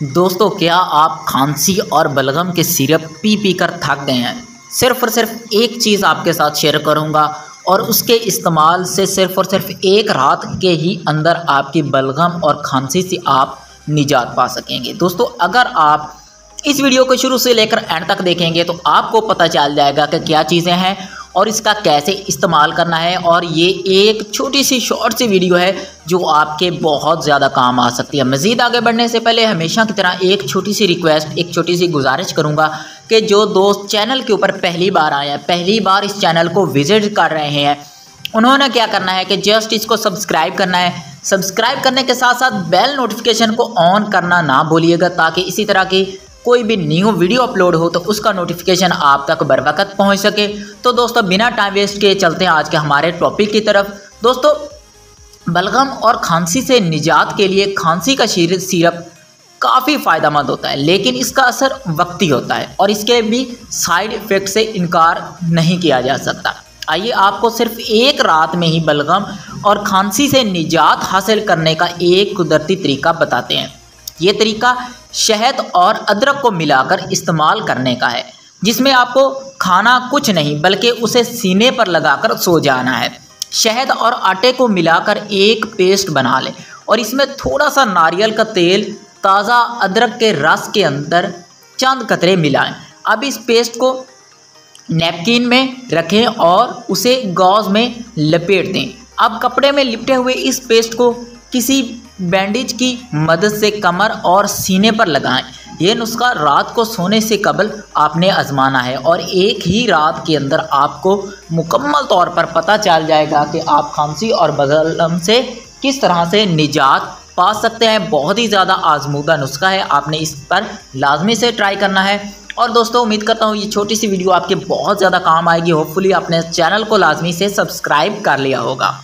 दोस्तों, क्या आप खांसी और बलगम के सिरप पी पी कर थक गए हैं? सिर्फ़ और सिर्फ एक चीज़ आपके साथ शेयर करूंगा और उसके इस्तेमाल से सिर्फ़ और सिर्फ एक रात के ही अंदर आपकी बलगम और खांसी से आप निजात पा सकेंगे। दोस्तों, अगर आप इस वीडियो को शुरू से लेकर एंड तक देखेंगे तो आपको पता चल जाएगा कि क्या चीज़ें हैं और इसका कैसे इस्तेमाल करना है। और ये एक छोटी सी शॉर्ट सी वीडियो है जो आपके बहुत ज़्यादा काम आ सकती है। मज़ीद आगे बढ़ने से पहले हमेशा की तरह एक छोटी सी रिक्वेस्ट, एक छोटी सी गुजारिश करूँगा कि जो दोस्त चैनल के ऊपर पहली बार आए हैं, पहली बार इस चैनल को विज़िट कर रहे हैं, उन्होंने क्या करना है कि जस्ट इसको सब्सक्राइब करना है। सब्सक्राइब करने के साथ साथ बेल नोटिफिकेशन को ऑन करना ना भूलिएगा, ताकि इसी तरह की कोई भी न्यू वीडियो अपलोड हो तो उसका नोटिफिकेशन आप तक बर वक्त पहुँच सके। तो दोस्तों, बिना टाइम वेस्ट के चलते हैं आज के हमारे टॉपिक की तरफ। दोस्तों, बलगम और खांसी से निजात के लिए खांसी का सिरप काफ़ी फ़ायदेमंद होता है, लेकिन इसका असर वक्ती होता है और इसके भी साइड इफ़ेक्ट से इनकार नहीं किया जा सकता। आइए आपको सिर्फ एक रात में ही बलगम और खांसी से निजात हासिल करने का एक कुदरती तरीका बताते हैं। ये तरीका शहद और अदरक को मिलाकर इस्तेमाल करने का है, जिसमें आपको खाना कुछ नहीं बल्कि उसे सीने पर लगाकर सो जाना है। शहद और आटे को मिलाकर एक पेस्ट बना लें और इसमें थोड़ा सा नारियल का तेल, ताज़ा अदरक के रस के अंदर चंद कतरे मिलाएं। अब इस पेस्ट को नैपकिन में रखें और उसे गौज़ में लपेट दें। अब कपड़े में लिपटे हुए इस पेस्ट को किसी बैंडेज की मदद से कमर और सीने पर लगाएं। यह नुस्खा रात को सोने से कबल आपने आजमाना है और एक ही रात के अंदर आपको मुकम्मल तौर पर पता चल जाएगा कि आप खांसी और बलगम से किस तरह से निजात पा सकते हैं। बहुत ही ज़्यादा आजमूदा नुस्खा है, आपने इस पर लाजमी से ट्राई करना है। और दोस्तों, उम्मीद करता हूँ ये छोटी सी वीडियो आपके बहुत ज़्यादा काम आएगी। होपफुली आपने चैनल को लाजमी से सब्सक्राइब कर लिया होगा।